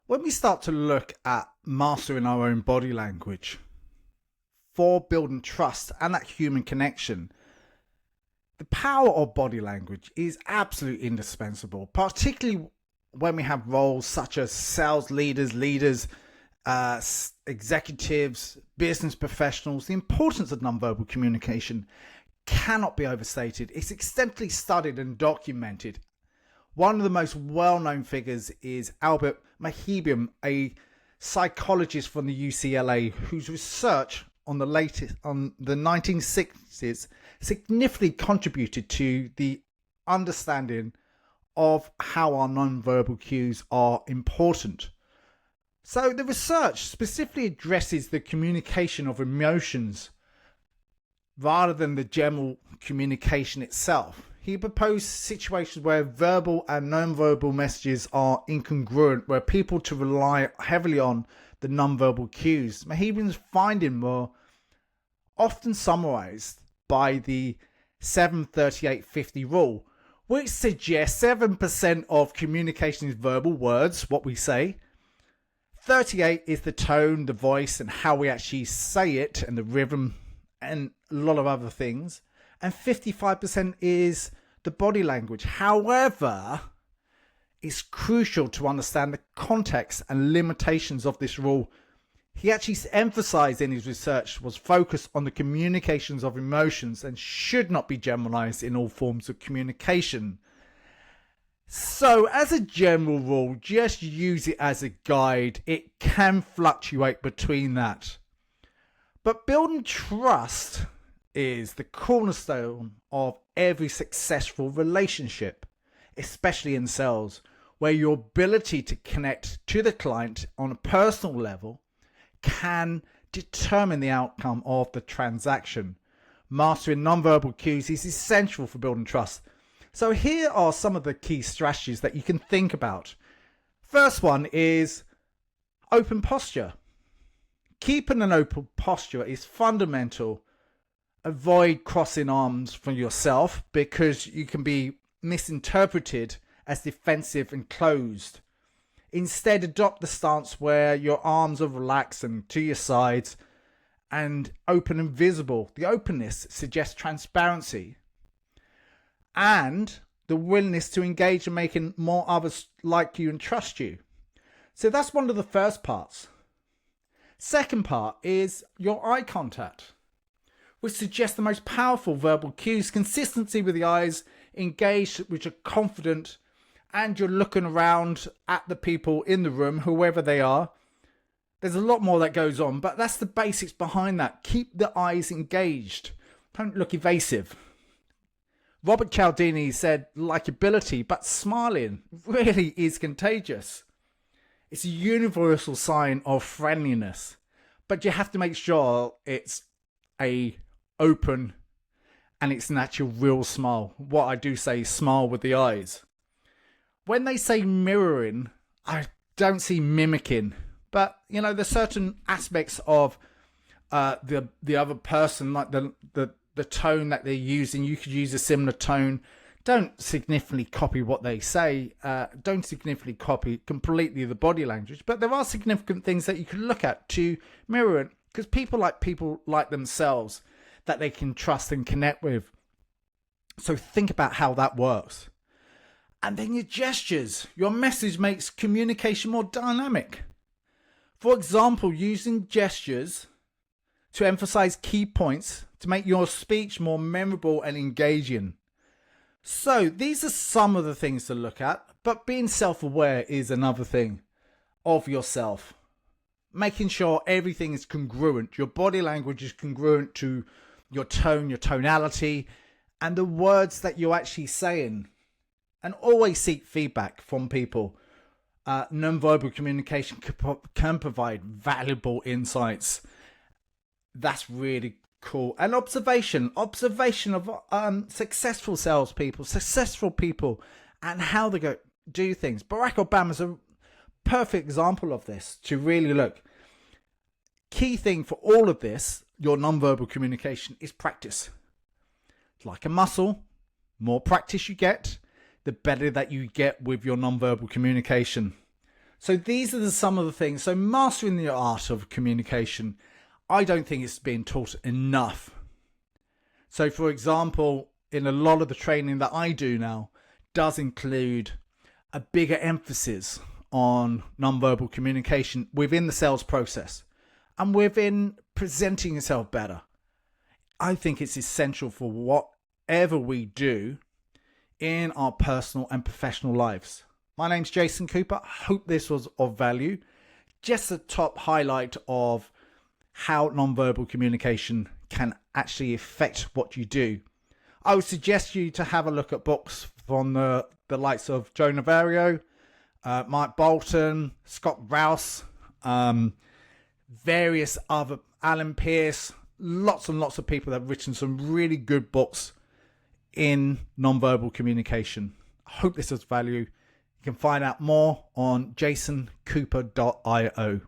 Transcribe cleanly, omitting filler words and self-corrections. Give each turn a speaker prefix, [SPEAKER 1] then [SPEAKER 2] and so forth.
[SPEAKER 1] When we start to look at mastering our own body language for building trust and that human connection, the power of body language is absolutely indispensable, particularly when we have roles such as sales leaders, executives, business professionals. The importance of nonverbal communication cannot be overstated. It's extensively studied and documented. One of the most well-known figures is Albert Mahibian, a psychologist from the UCLA, whose research on the 1960s significantly contributed to the understanding of how our non-verbal cues are important. So the research specifically addresses the communication of emotions rather than the general communication itself. He proposed situations where verbal and non-verbal messages are incongruent, where people to rely heavily on the non-verbal cues. Mahibian's findings were often summarized by the 7-38-50 rule, which suggests 7% of communication is verbal words, what we say. 38 is the tone, the voice, and how we actually say it, and the rhythm, and a lot of other things. And 55% is the body language. However, it's crucial to understand the context and limitations of this rule. He actually emphasized in his research was focused on the communications of emotions and should not be generalized in all forms of communication. So as a general rule, just use it as a guide. It can fluctuate between that. But building trust is the cornerstone of every successful relationship, especially in sales, where your ability to connect to the client on a personal level can determine the outcome of the transaction. Mastering nonverbal cues is essential for building trust. So here are some of the key strategies that you can think about. First one is open posture. Keeping an open posture is fundamental. Avoid crossing arms for yourself because you can be misinterpreted as defensive and closed. Instead, adopt the stance where your arms are relaxed and to your sides and open and visible. The openness suggests transparency and the willingness to engage in making more others like you and trust you. So that's one of the first parts. Second part is your eye contact, which suggests the most powerful verbal cues. Consistency with the eyes, engaged, which are confident, and you're looking around at the people in the room, whoever they are. There's a lot more that goes on, but that's the basics behind that. Keep the eyes engaged. Don't look evasive. Robert Cialdini said likability, but smiling really is contagious. It's a universal sign of friendliness, but you have to make sure it's a open and it's an actual real smile. What I do say is smile with the eyes. When they say mirroring, I don't see mimicking, but there's certain aspects of the other person, like the tone that they're using. You could use a similar tone. Don't significantly copy what they say. Don't significantly copy completely the body language, but there are significant things that you can look at to mirror it, because people like themselves that they can trust and connect with. So think about how that works. And then your gestures. Your message makes communication more dynamic. For example, using gestures to emphasize key points to make your speech more memorable and engaging. So these are some of the things to look at, but being self-aware is another thing of yourself. Making sure everything is congruent. Your body language is congruent to your tone, your tonality, and the words that you're actually saying. And always seek feedback from people. Non-verbal communication can provide valuable insights. That's really cool. And observation of successful salespeople, successful people, and how they do things. Barack Obama's a perfect example of this. To really look. Key thing for all of this, your non-verbal communication, is practice. It's like a muscle. More practice you get, the better that you get with your non-verbal communication. So these are some of the things. So mastering the art of communication, I don't think it's being taught enough. So for example, in a lot of the training that I do now does include a bigger emphasis on nonverbal communication within the sales process and within presenting yourself better. I think it's essential for whatever we do in our personal and professional lives. My name's Jason Cooper. I hope this was of value. Just a top highlight of how nonverbal communication can actually affect what you do. I would suggest you to have a look at books from the likes of Joe Navarro, Mike Bolton, Scott Rouse, various other, Alan Pierce, lots and lots of people that have written some really good books in nonverbal communication. I hope this has value. You can find out more on jasoncooper.io.